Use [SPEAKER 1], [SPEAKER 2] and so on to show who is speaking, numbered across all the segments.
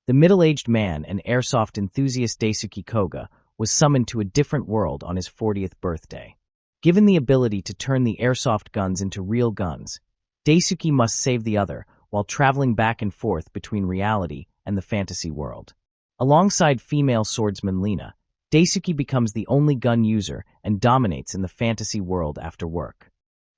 [SPEAKER 1] The middle-aged man and airsoft enthusiast Daisuke Koga was summoned to a different world on his 40th birthday. Given the ability to turn the airsoft guns into real guns, Daisuke must save the other while traveling back and forth between reality and the fantasy world. Alongside female swordsman Lena, Daisuke becomes the only gun user and dominates in the fantasy world after work.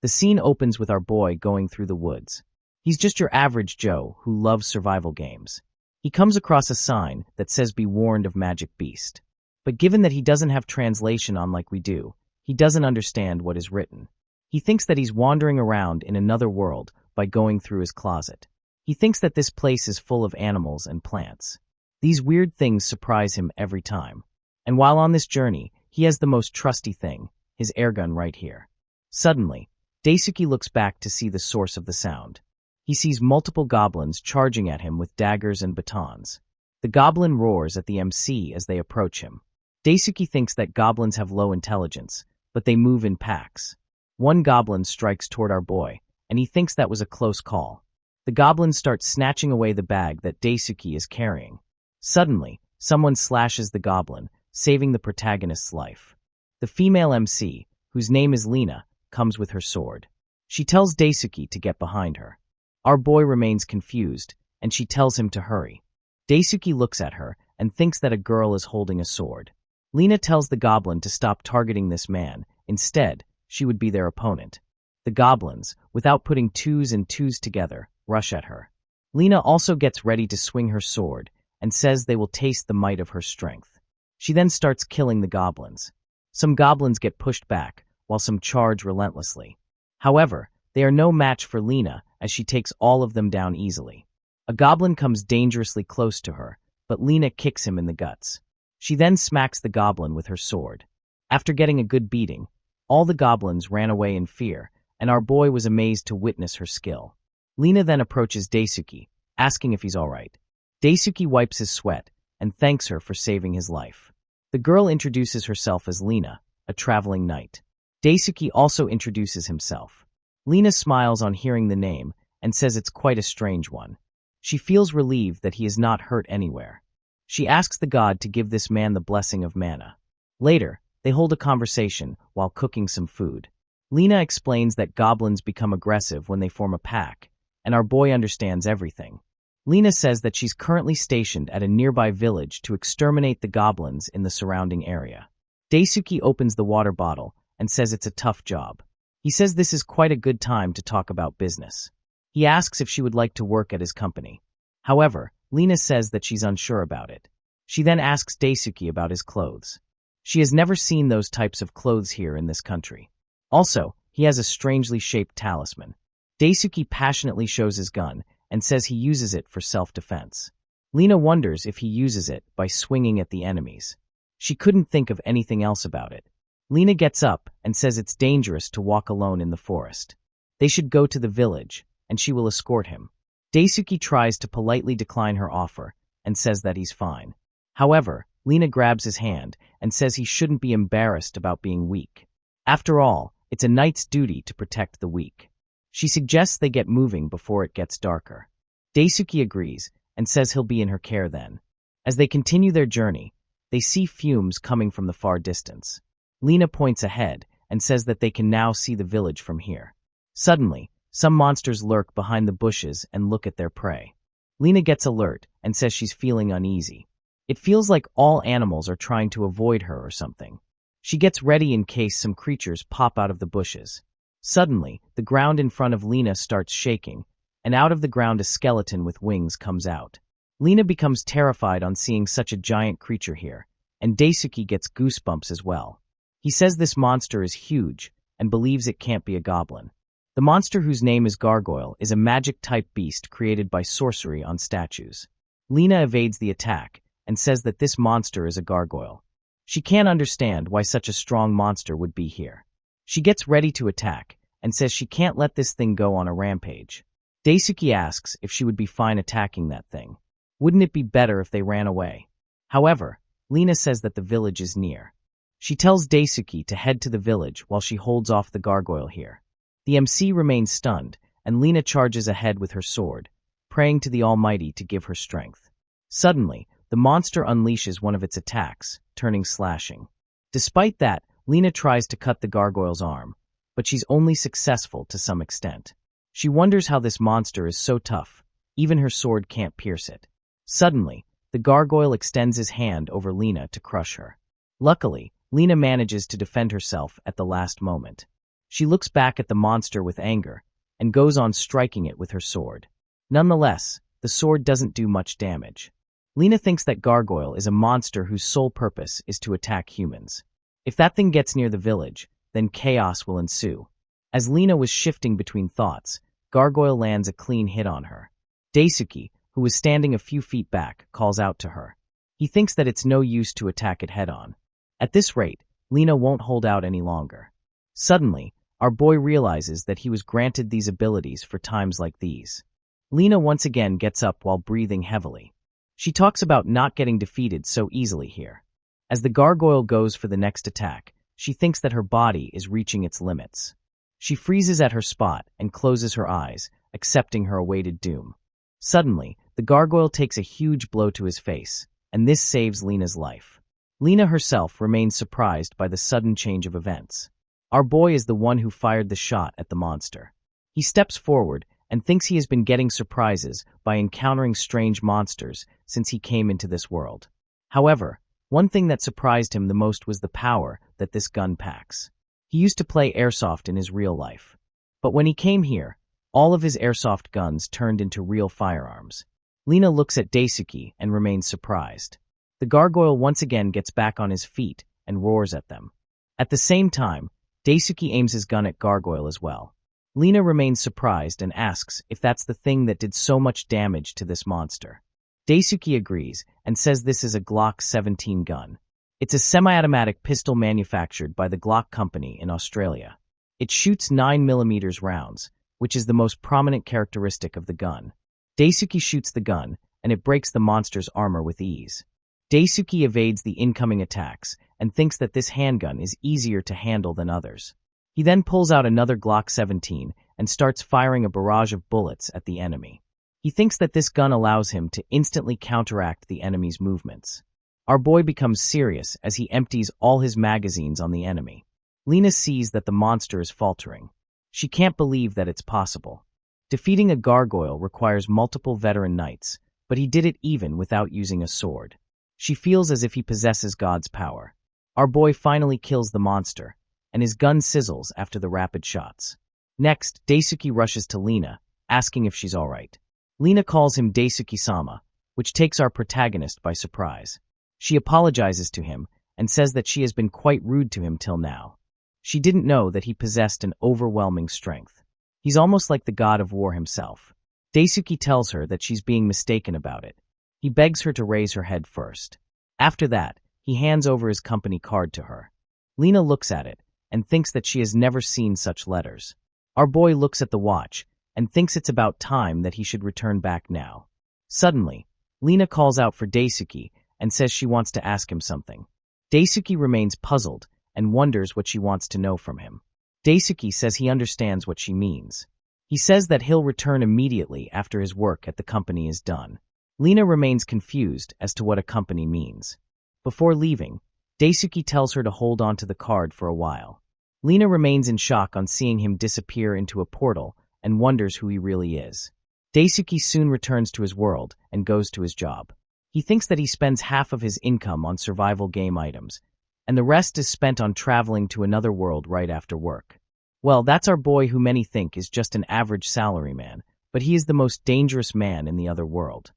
[SPEAKER 1] The scene opens with our boy going through the woods. He's just your average Joe who loves survival games. He comes across a sign that says "Be warned of Magic Beast." But given that he doesn't have translation on like we do, he doesn't understand what is written. He thinks that he's wandering around in another world by going through his closet. He thinks that this place is full of animals and plants. These weird things surprise him every time. And while on this journey, he has the most trusty thing, his airgun right here. Suddenly, Daisuke looks back to see the source of the sound. He sees multiple goblins charging at him with daggers and batons. The goblin roars at the MC as they approach him. Daisuke thinks that goblins have low intelligence, but they move in packs. One goblin strikes toward our boy, and he thinks that was a close call. The goblin starts snatching away the bag that Daisuke is carrying. Suddenly, someone slashes the goblin, saving the protagonist's life. The female MC, whose name is Lena, comes with her sword. She tells Daisuke to get behind her. Our boy remains confused, and she tells him to hurry. Daisuke looks at her and thinks that a girl is holding a sword. Lena tells the goblin to stop targeting this man. Instead, she would be their opponent. The goblins, without putting twos and twos together, rush at her. Lena also gets ready to swing her sword and says they will taste the might of her strength. She then starts killing the goblins. Some goblins get pushed back, while some charge relentlessly. However, they are no match for Lena as she takes all of them down easily. A goblin comes dangerously close to her, but Lena kicks him in the guts. She then smacks the goblin with her sword. After getting a good beating, all the goblins ran away in fear, and our boy was amazed to witness her skill. Lena then approaches Daisuke, asking if he's alright. Daisuke wipes his sweat and thanks her for saving his life. The girl introduces herself as Lena, a traveling knight. Daisuke also introduces himself. Lena smiles on hearing the name and says it's quite a strange one. She feels relieved that he is not hurt anywhere. She asks the god to give this man the blessing of mana. Later, they hold a conversation while cooking some food. Lena explains that goblins become aggressive when they form a pack, and our boy understands everything. Lena says that she's currently stationed at a nearby village to exterminate the goblins in the surrounding area. Daisuke opens the water bottle and says it's a tough job. He says this is quite a good time to talk about business. He asks if she would like to work at his company. However, Lena says that she's unsure about it. She then asks Daisuke about his clothes. She has never seen those types of clothes here in this country. Also, he has a strangely shaped talisman. Daisuke passionately shows his gun and says he uses it for self-defense. Lena wonders if he uses it by swinging at the enemies. She couldn't think of anything else about it. Lena gets up and says it's dangerous to walk alone in the forest. They should go to the village, and she will escort him. Daisuke tries to politely decline her offer and says that he's fine. However, Lena grabs his hand and says he shouldn't be embarrassed about being weak. After all, it's a knight's duty to protect the weak. She suggests they get moving before it gets darker. Daisuke agrees and says he'll be in her care then. As they continue their journey, they see fumes coming from the far distance. Lena points ahead and says that they can now see the village from here. Suddenly, some monsters lurk behind the bushes and look at their prey. Lena gets alert and says she's feeling uneasy. It feels like all animals are trying to avoid her or something. She gets ready in case some creatures pop out of the bushes. Suddenly, the ground in front of Lena starts shaking, and out of the ground a skeleton with wings comes out. Lena becomes terrified on seeing such a giant creature here, and Daisuke gets goosebumps as well. He says this monster is huge and believes it can't be a goblin. The monster, whose name is Gargoyle, is a magic-type beast created by sorcery on statues. Lena evades the attack and says that this monster is a gargoyle. She can't understand why such a strong monster would be here. She gets ready to attack and says she can't let this thing go on a rampage. Daisuke asks if she would be fine attacking that thing. Wouldn't it be better if they ran away? However, Lena says that the village is near. She tells Daisuke to head to the village while she holds off the gargoyle here. The MC remains stunned, and Lena charges ahead with her sword, praying to the Almighty to give her strength. Suddenly, the monster unleashes one of its attacks, turning slashing. Despite that, Lena tries to cut the gargoyle's arm, but she's only successful to some extent. She wonders how this monster is so tough, even her sword can't pierce it. Suddenly, the gargoyle extends his hand over Lena to crush her. Luckily, Lena manages to defend herself at the last moment. She looks back at the monster with anger and goes on striking it with her sword. Nonetheless, the sword doesn't do much damage. Lena thinks that gargoyle is a monster whose sole purpose is to attack humans. If that thing gets near the village, then chaos will ensue. As Lena was shifting between thoughts, gargoyle lands a clean hit on her. Daisuke, who was standing a few feet back, calls out to her. He thinks that it's no use to attack it head-on. At this rate, Lena won't hold out any longer. Suddenly, our boy realizes that he was granted these abilities for times like these. Lena once again gets up while breathing heavily. She talks about not getting defeated so easily here. As the gargoyle goes for the next attack, she thinks that her body is reaching its limits. She freezes at her spot and closes her eyes, accepting her awaited doom. Suddenly, the gargoyle takes a huge blow to his face, and this saves Lena's life. Lena herself remains surprised by the sudden change of events. Our boy is the one who fired the shot at the monster. He steps forward and thinks he has been getting surprises by encountering strange monsters since he came into this world. However, one thing that surprised him the most was the power that this gun packs. He used to play Airsoft in his real life. But when he came here, all of his Airsoft guns turned into real firearms. Lena looks at Daisuke and remains surprised. The gargoyle once again gets back on his feet and roars at them. At the same time, Daisuke aims his gun at gargoyle as well. Lena remains surprised and asks if that's the thing that did so much damage to this monster. Daisuke agrees and says this is a Glock 17 gun. It's a semi-automatic pistol manufactured by the Glock company in Australia. It shoots 9mm rounds, which is the most prominent characteristic of the gun. Daisuke shoots the gun, and it breaks the monster's armor with ease. Daisuke evades the incoming attacks and thinks that this handgun is easier to handle than others. He then pulls out another Glock 17 and starts firing a barrage of bullets at the enemy. He thinks that this gun allows him to instantly counteract the enemy's movements. Our boy becomes serious as he empties all his magazines on the enemy. Lena sees that the monster is faltering. She can't believe that it's possible. Defeating a gargoyle requires multiple veteran knights, but he did it even without using a sword. She feels as if he possesses God's power. Our boy finally kills the monster, and his gun sizzles after the rapid shots. Next, Daisuke rushes to Lena, asking if she's alright. Lena calls him Daisuke-sama, which takes our protagonist by surprise. She apologizes to him and says that she has been quite rude to him till now. She didn't know that he possessed an overwhelming strength. He's almost like the god of war himself. Daisuke tells her that she's being mistaken about it. He begs her to raise her head first. After that, he hands over his company card to her. Lena looks at it and thinks that she has never seen such letters. Our boy looks at the watch and thinks it's about time that he should return back now. Suddenly, Lena calls out for Daisuke and says she wants to ask him something. Daisuke remains puzzled and wonders what she wants to know from him. Daisuke says he understands what she means. He says that he'll return immediately after his work at the company is done. Lena remains confused as to what a company means. Before leaving, Daisuke tells her to hold on to the card for a while. Lena remains in shock on seeing him disappear into a portal and wonders who he really is. Daisuke soon returns to his world and goes to his job. He thinks that he spends half of his income on survival game items, and the rest is spent on traveling to another world right after work. Well, that's our boy who many think is just an average salaryman, but he is the most dangerous man in the other world.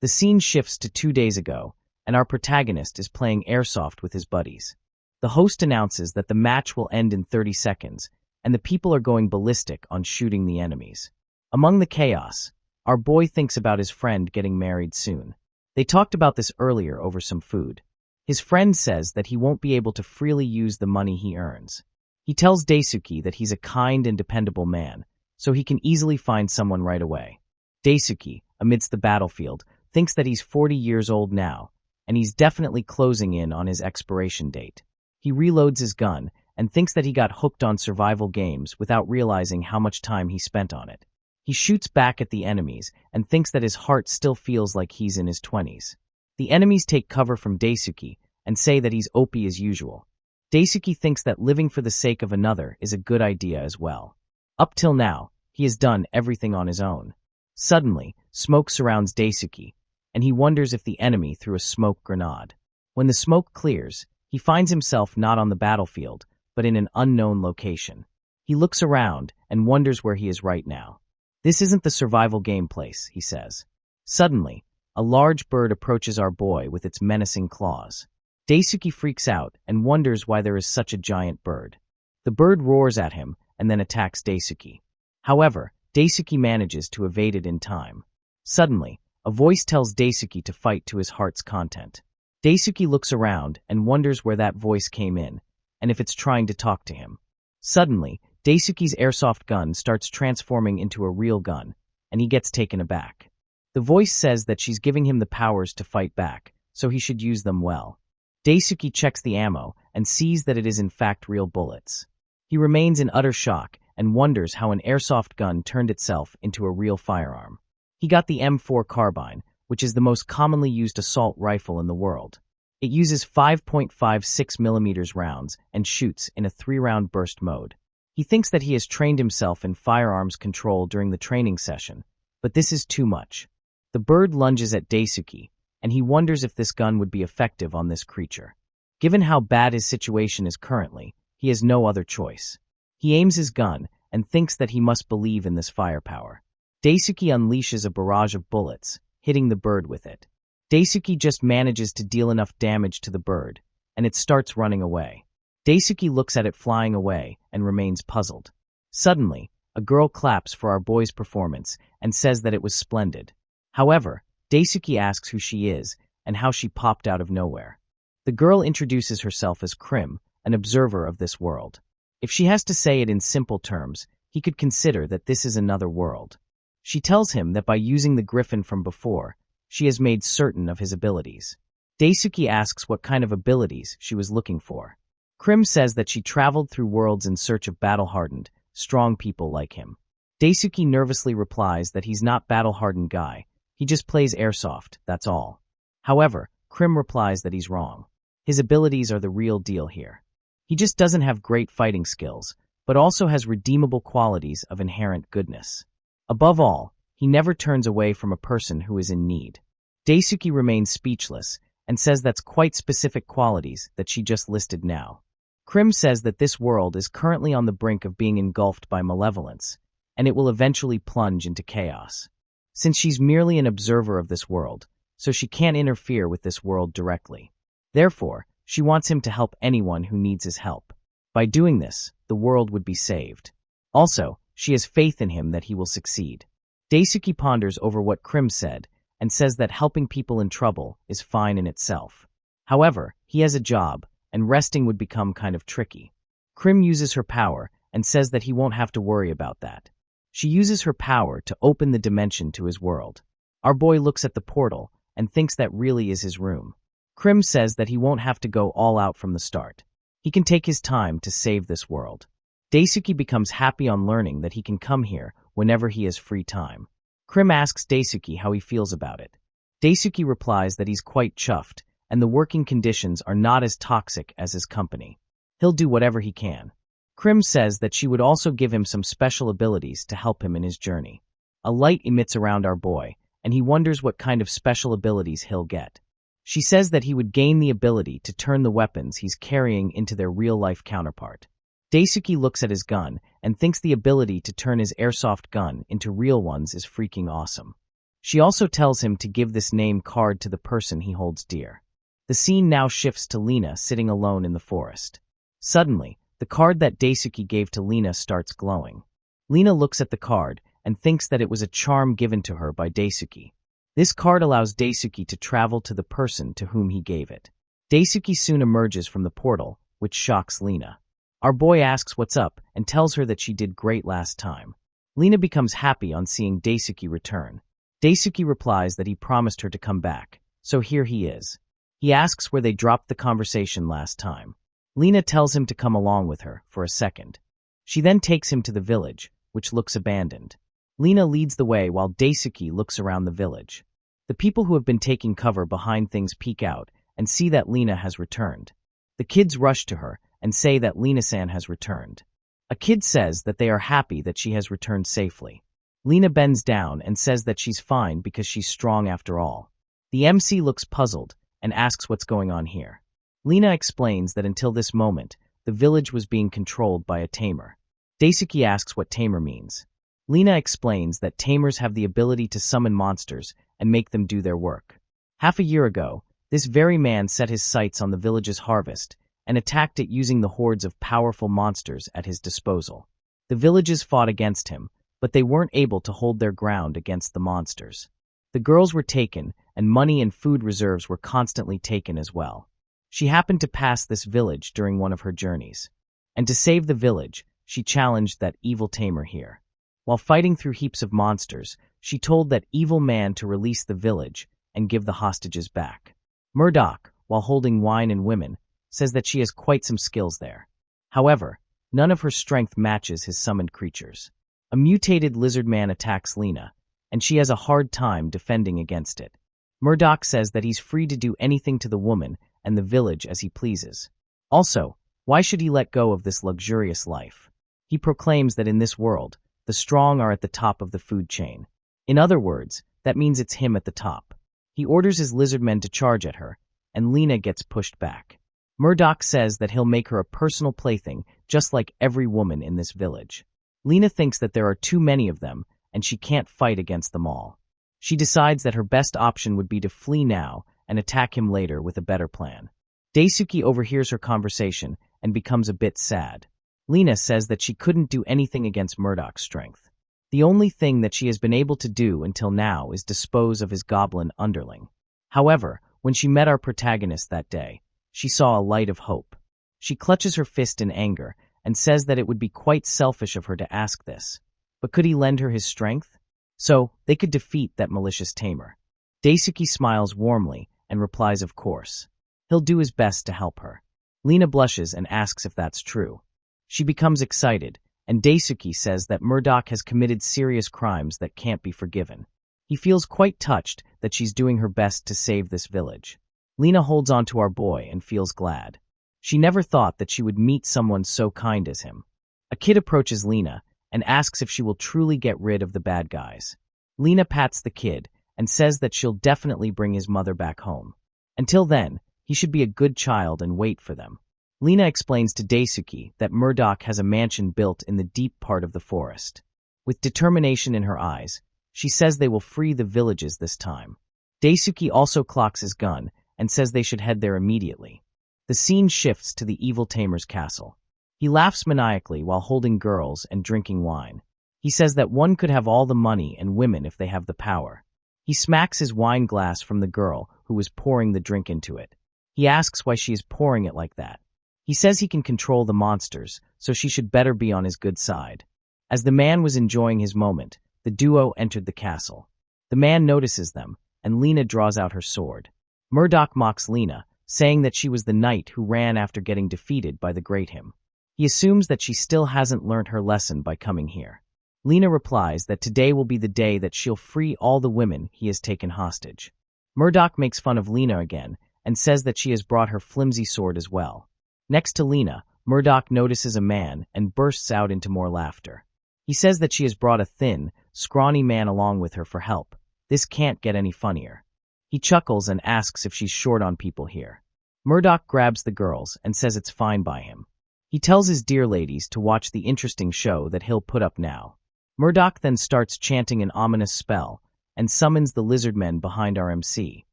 [SPEAKER 1] The scene shifts to 2 days ago, and our protagonist is playing Airsoft with his buddies. The host announces that the match will end in 30 seconds, and the people are going ballistic on shooting the enemies. Among the chaos, our boy thinks about his friend getting married soon. They talked about this earlier over some food. His friend says that he won't be able to freely use the money he earns. He tells Daisuke that he's a kind and dependable man, so he can easily find someone right away. Daisuke, amidst the battlefield, thinks that he's 40 years old now, and he's definitely closing in on his expiration date. He reloads his gun and thinks that he got hooked on survival games without realizing how much time he spent on it. He shoots back at the enemies and thinks that his heart still feels like he's in his 20s. The enemies take cover from Daisuke and say that he's OP as usual. Daisuke thinks that living for the sake of another is a good idea as well. Up till now, he has done everything on his own. Suddenly, smoke surrounds Daisuke, and he wonders if the enemy threw a smoke grenade. When the smoke clears, he finds himself not on the battlefield, but in an unknown location. He looks around and wonders where he is right now. This isn't the survival game place, he says. Suddenly, a large bird approaches our boy with its menacing claws. Daisuke freaks out and wonders why there is such a giant bird. The bird roars at him and then attacks Daisuke. However, Daisuke manages to evade it in time. Suddenly, a voice tells Daisuke to fight to his heart's content. Daisuke looks around and wonders where that voice came in, and if it's trying to talk to him. Suddenly, Daisuke's airsoft gun starts transforming into a real gun, and he gets taken aback. The voice says that she's giving him the powers to fight back, so he should use them well. Daisuke checks the ammo and sees that it is in fact real bullets. He remains in utter shock and wonders how an airsoft gun turned itself into a real firearm. He got the M4 carbine, which is the most commonly used assault rifle in the world. It uses 5.56mm rounds and shoots in a 3-round burst mode. He thinks that he has trained himself in firearms control during the training session, but this is too much. The bird lunges at Daisuke, and he wonders if this gun would be effective on this creature. Given how bad his situation is currently, he has no other choice. He aims his gun and thinks that he must believe in this firepower. Daisuke unleashes a barrage of bullets, hitting the bird with it. Daisuke just manages to deal enough damage to the bird, and it starts running away. Daisuke looks at it flying away and remains puzzled. Suddenly, a girl claps for our boy's performance and says that it was splendid. However, Daisuke asks who she is and how she popped out of nowhere. The girl introduces herself as Crim, an observer of this world. If she has to say it in simple terms, he could consider that this is another world. She tells him that by using the griffin from before, she has made certain of his abilities. Daisuke asks what kind of abilities she was looking for. Crim says that she traveled through worlds in search of battle-hardened, strong people like him. Daisuke nervously replies that he's not battle-hardened guy, he just plays airsoft, that's all. However, Crim replies that he's wrong. His abilities are the real deal here. He just doesn't have great fighting skills, but also has redeemable qualities of inherent goodness. Above all, he never turns away from a person who is in need. Daisuke remains speechless and says that's quite specific qualities that she just listed now. Crim says that this world is currently on the brink of being engulfed by malevolence, and it will eventually plunge into chaos. Since she's merely an observer of this world, so she can't interfere with this world directly. Therefore, she wants him to help anyone who needs his help. By doing this, the world would be saved. Also, she has faith in him that he will succeed. Daisuke ponders over what Crim said and says that helping people in trouble is fine in itself. However, he has a job, and resting would become kind of tricky. Crim uses her power and says that he won't have to worry about that. She uses her power to open the dimension to his world. Our boy looks at the portal and thinks that really is his room. Crim says that he won't have to go all out from the start. He can take his time to save this world. Daisuke becomes happy on learning that he can come here whenever he has free time. Crim asks Daisuke how he feels about it. Daisuke replies that he's quite chuffed, and the working conditions are not as toxic as his company. He'll do whatever he can. Crim says that she would also give him some special abilities to help him in his journey. A light emits around our boy, and he wonders what kind of special abilities he'll get. She says that he would gain the ability to turn the weapons he's carrying into their real-life counterpart. Daisuke looks at his gun and thinks the ability to turn his airsoft gun into real ones is freaking awesome. She also tells him to give this name card to the person he holds dear. The scene now shifts to Lena sitting alone in the forest. Suddenly, the card that Daisuke gave to Lena starts glowing. Lena looks at the card and thinks that it was a charm given to her by Daisuke. This card allows Daisuke to travel to the person to whom he gave it. Daisuke soon emerges from the portal, which shocks Lena. Our boy asks what's up and tells her that she did great last time. Lena becomes happy on seeing Daisuke return. Daisuke replies that he promised her to come back, so here he is. He asks where they dropped the conversation last time. Lena tells him to come along with her for a second. She then takes him to the village, which looks abandoned. Lena leads the way while Daisuke looks around the village. The people who have been taking cover behind things peek out and see that Lena has returned. The kids rush to her and say that Lena-san has returned. A kid says that they are happy that she has returned safely. Lena bends down and says that she's fine because she's strong after all. The MC looks puzzled and asks what's going on here. Lena explains that until this moment, the village was being controlled by a tamer. Daisuke asks what tamer means. Lena explains that tamers have the ability to summon monsters and make them do their work. Half a year ago, this very man set his sights on the village's harvest and attacked it using the hordes of powerful monsters at his disposal. The villages fought against him, but they weren't able to hold their ground against the monsters. The girls were taken, and money and food reserves were constantly taken as well. She happened to pass this village during one of her journeys. And to save the village, she challenged that evil tamer here. While fighting through heaps of monsters, she told that evil man to release the village and give the hostages back. Murdoch, while holding wine and women, says that she has quite some skills there. However, none of her strength matches his summoned creatures. A mutated lizard man attacks Lena, and she has a hard time defending against it. Murdoch says that he's free to do anything to the woman and the village as he pleases. Also, why should he let go of this luxurious life? He proclaims that in this world, the strong are at the top of the food chain. In other words, that means it's him at the top. He orders his lizard men to charge at her, and Lena gets pushed back. Murdoch says that he'll make her a personal plaything, just like every woman in this village. Lena thinks that there are too many of them, and she can't fight against them all. She decides that her best option would be to flee now and attack him later with a better plan. Daisuke overhears her conversation and becomes a bit sad. Lena says that she couldn't do anything against Murdoch's strength. The only thing that she has been able to do until now is dispose of his goblin underling. However, when she met our protagonist that day, she saw a light of hope. She clutches her fist in anger and says that it would be quite selfish of her to ask this. But could he lend her his strength? So, they could defeat that malicious tamer. Daisuke smiles warmly and replies of course. He'll do his best to help her. Lena blushes and asks if that's true. She becomes excited, and Daisuke says that Murdoch has committed serious crimes that can't be forgiven. He feels quite touched that she's doing her best to save this village. Lena holds on to our boy and feels glad. She never thought that she would meet someone so kind as him. A kid approaches Lena and asks if she will truly get rid of the bad guys. Lena pats the kid and says that she'll definitely bring his mother back home. Until then, he should be a good child and wait for them. Lena explains to Daisuke that Murdoch has a mansion built in the deep part of the forest. With determination in her eyes, she says they will free the villages this time. Daisuke also clocks his gun and says they should head there immediately. The scene shifts to the evil tamer's castle. He laughs maniacally while holding girls and drinking wine. He says that one could have all the money and women if they have the power. He smacks his wine glass from the girl who is pouring the drink into it. He asks why she is pouring it like that. He says he can control the monsters, so she should better be on his good side. As the man was enjoying his moment, the duo entered the castle. The man notices them, and Lena draws out her sword. Murdoch mocks Lena, saying that she was the knight who ran after getting defeated by the great him. He assumes that she still hasn't learnt her lesson by coming here. Lena replies that today will be the day that she'll free all the women he has taken hostage. Murdoch makes fun of Lena again and says that she has brought her flimsy sword as well. Next to Lena, Murdoch notices a man and bursts out into more laughter. He says that she has brought a thin, scrawny man along with her for help. This can't get any funnier. He chuckles and asks if she's short on people here. Murdoch grabs the girls and says it's fine by him. He tells his dear ladies to watch the interesting show that he'll put up now. Murdoch then starts chanting an ominous spell and summons the lizard men behind our MC.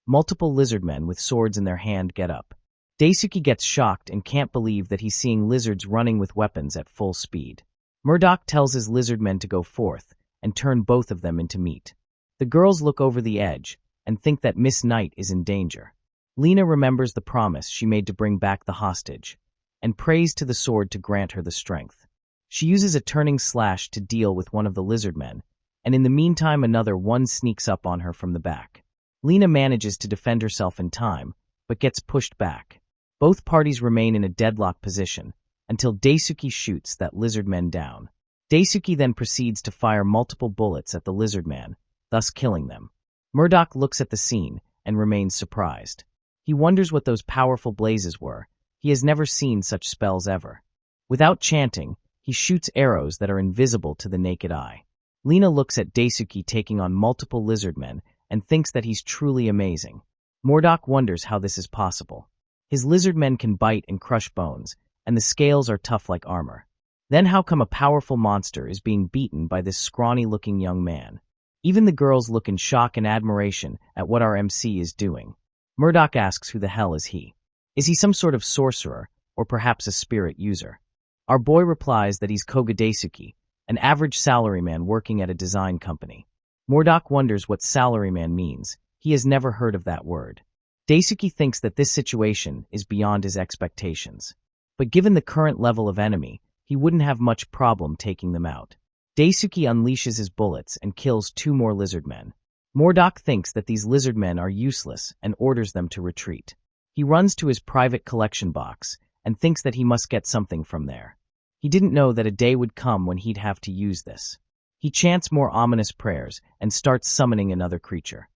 [SPEAKER 1] Multiple lizard men with swords in their hand get up. Daisuke gets shocked and can't believe that he's seeing lizards running with weapons at full speed. Murdoch tells his lizard men to go forth and turn both of them into meat. The girls look over the edge and think that Miss Knight is in danger. Lena remembers the promise she made to bring back the hostage and prays to the sword to grant her the strength. She uses a turning slash to deal with one of the lizard men, and in the meantime another one sneaks up on her from the back. Lena manages to defend herself in time, but gets pushed back. Both parties remain in a deadlock position until Daisuke shoots that lizard man down. Daisuke then proceeds to fire multiple bullets at the lizard man, thus killing them. Murdoch looks at the scene and remains surprised. He wonders what those powerful blazes were. He has never seen such spells ever. Without chanting, he shoots arrows that are invisible to the naked eye. Lena looks at Daisuke taking on multiple lizardmen and thinks that he's truly amazing. Murdoch wonders how this is possible. His lizardmen can bite and crush bones, and the scales are tough like armor. Then how come a powerful monster is being beaten by this scrawny-looking young man? Even the girls look in shock and admiration at what our MC is doing. Murdoch asks who the hell is he? Is he some sort of sorcerer, or perhaps a spirit user? Our boy replies that he's Koga Daisuke, an average salaryman working at a design company. Murdoch wonders what salaryman means. He has never heard of that word. Daisuke thinks that this situation is beyond his expectations. But given the current level of enemy, he wouldn't have much problem taking them out. Daisuke unleashes his bullets and kills 2 more lizardmen. Murdoch thinks that these lizardmen are useless and orders them to retreat. He runs to his private collection box and thinks that he must get something from there. He didn't know that a day would come when he'd have to use this. He chants more ominous prayers and starts summoning another creature.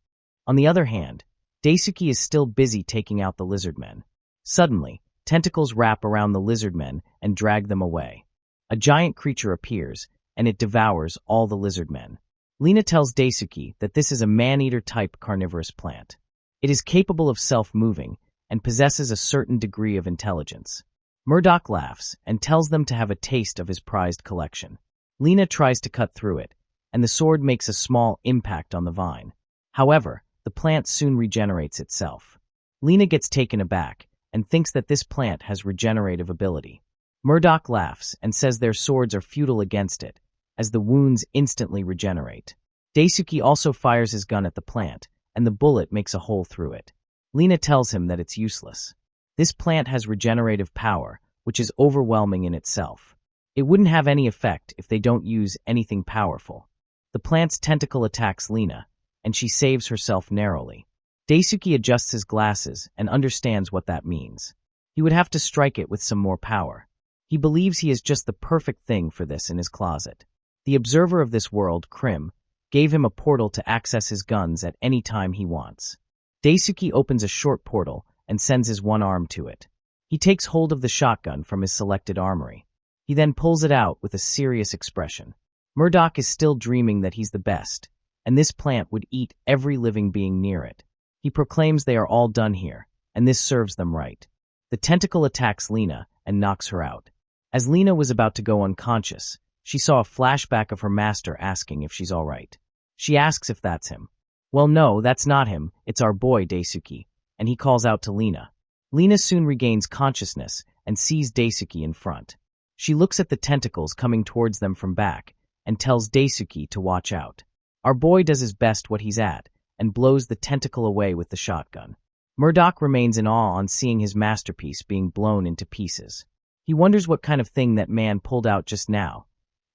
[SPEAKER 1] On the other hand, Daisuke is still busy taking out the lizardmen. Suddenly, tentacles wrap around the lizardmen and drag them away. A giant creature appears, and it devours all the lizardmen. Lena tells Daisuke that this is a man-eater type carnivorous plant. It is capable of self-moving and possesses a certain degree of intelligence. Murdoch laughs and tells them to have a taste of his prized collection. Lena tries to cut through it, and the sword makes a small impact on the vine. However, the plant soon regenerates itself. Lena gets taken aback and thinks that this plant has regenerative ability. Murdoch laughs and says their swords are futile against it, as the wounds instantly regenerate. Daisuke also fires his gun at the plant, and the bullet makes a hole through it. Lena tells him that it's useless. This plant has regenerative power, which is overwhelming in itself. It wouldn't have any effect if they don't use anything powerful. The plant's tentacle attacks Lena, and she saves herself narrowly. Daisuke adjusts his glasses and understands what that means. He would have to strike it with some more power. He believes he is just the perfect thing for this in his closet. The observer of this world, Crim, gave him a portal to access his guns at any time he wants. Daisuke opens a short portal and sends his one arm to it. He takes hold of the shotgun from his selected armory. He then pulls it out with a serious expression. Murdoch is still dreaming that he's the best, and this plant would eat every living being near it. He proclaims they are all done here, and this serves them right. The tentacle attacks Lena and knocks her out. As Lena was about to go unconscious, she saw a flashback of her master asking if she's all right. She asks if that's him. Well, no, that's not him, it's our boy Daisuke, and he calls out to Lena. Lena soon regains consciousness and sees Daisuke in front. She looks at the tentacles coming towards them from back and tells Daisuke to watch out. Our boy does his best what he's at and blows the tentacle away with the shotgun. Murdoch remains in awe on seeing his masterpiece being blown into pieces. He wonders what kind of thing that man pulled out just now.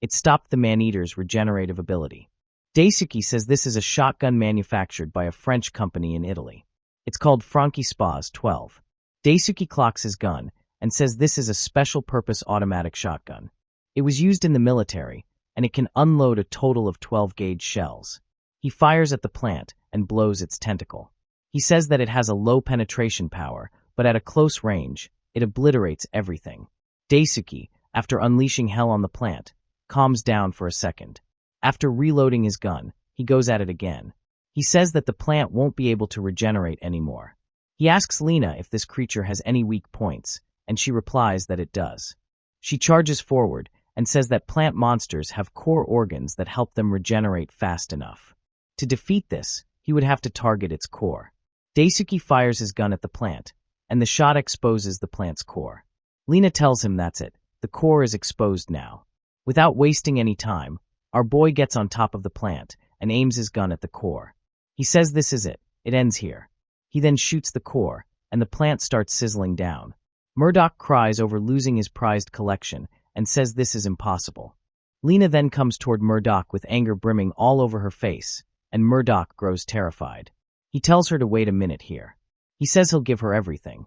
[SPEAKER 1] It stopped the man-eater's regenerative ability. Daisuke says this is a shotgun manufactured by a French company in Italy. It's called Franchi Spas 12. Daisuke clocks his gun and says this is a special-purpose automatic shotgun. It was used in the military, and it can unload a total of 12-gauge shells. He fires at the plant and blows its tentacle. He says that it has a low penetration power, but at a close range, it obliterates everything. Daisuke, after unleashing hell on the plant, calms down for a second. After reloading his gun, he goes at it again. He says that the plant won't be able to regenerate anymore. He asks Lena if this creature has any weak points, and she replies that it does. She charges forward and says that plant monsters have core organs that help them regenerate fast enough. To defeat this, he would have to target its core. Daisuke fires his gun at the plant, and the shot exposes the plant's core. Lena tells him that's it. The core is exposed now. Without wasting any time, our boy gets on top of the plant and aims his gun at the core. He says this is it. It ends here. He then shoots the core, and the plant starts sizzling down. Murdoch cries over losing his prized collection and says this is impossible. Lena then comes toward Murdoch with anger brimming all over her face, and Murdoch grows terrified. He tells her to wait a minute here. He says he'll give her everything.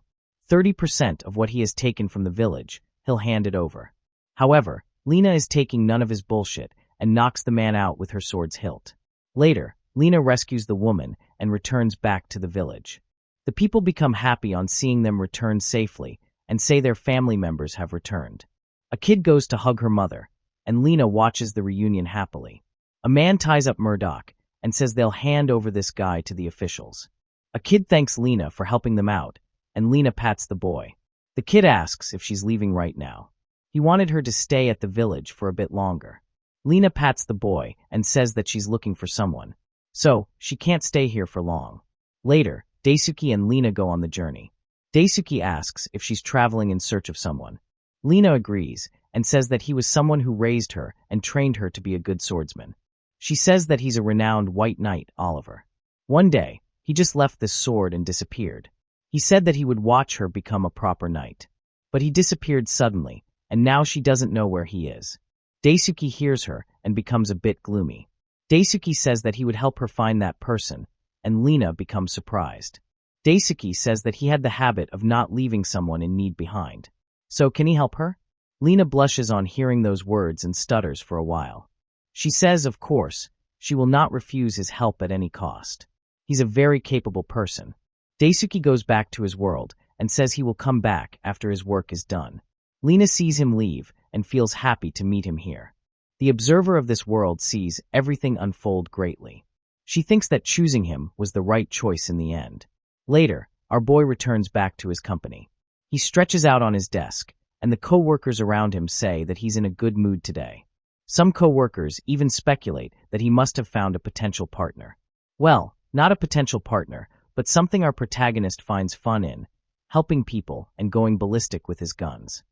[SPEAKER 1] 30% of what he has taken from the village, he'll hand it over. However, Lena is taking none of his bullshit and knocks the man out with her sword's hilt. Later, Lena rescues the woman and returns back to the village. The people become happy on seeing them return safely and say their family members have returned. A kid goes to hug her mother, and Lena watches the reunion happily. A man ties up Murdoch and says they'll hand over this guy to the officials. A kid thanks Lena for helping them out, and Lena pats the boy. The kid asks if she's leaving right now. He wanted her to stay at the village for a bit longer. Lena pats the boy and says that she's looking for someone, so she can't stay here for long. Later, Daisuke and Lena go on the journey. Daisuke asks if she's traveling in search of someone. Lena agrees and says that he was someone who raised her and trained her to be a good swordsman. She says that he's a renowned white knight, Oliver. One day, he just left this sword and disappeared. He said that he would watch her become a proper knight. But he disappeared suddenly, and now she doesn't know where he is. Daisuke hears her and becomes a bit gloomy. Daisuke says that he would help her find that person, and Lena becomes surprised. Daisuke says that he had the habit of not leaving someone in need behind. So can he help her? Lena blushes on hearing those words and stutters for a while. She says, of course, she will not refuse his help at any cost. He's a very capable person. Daisuke goes back to his world and says he will come back after his work is done. Lena sees him leave and feels happy to meet him here. The observer of this world sees everything unfold greatly. She thinks that choosing him was the right choice in the end. Later, our boy returns back to his company. He stretches out on his desk, and the co-workers around him say that he's in a good mood today. Some co-workers even speculate that he must have found a potential partner. Well, not a potential partner, but something our protagonist finds fun in, helping people and going ballistic with his guns.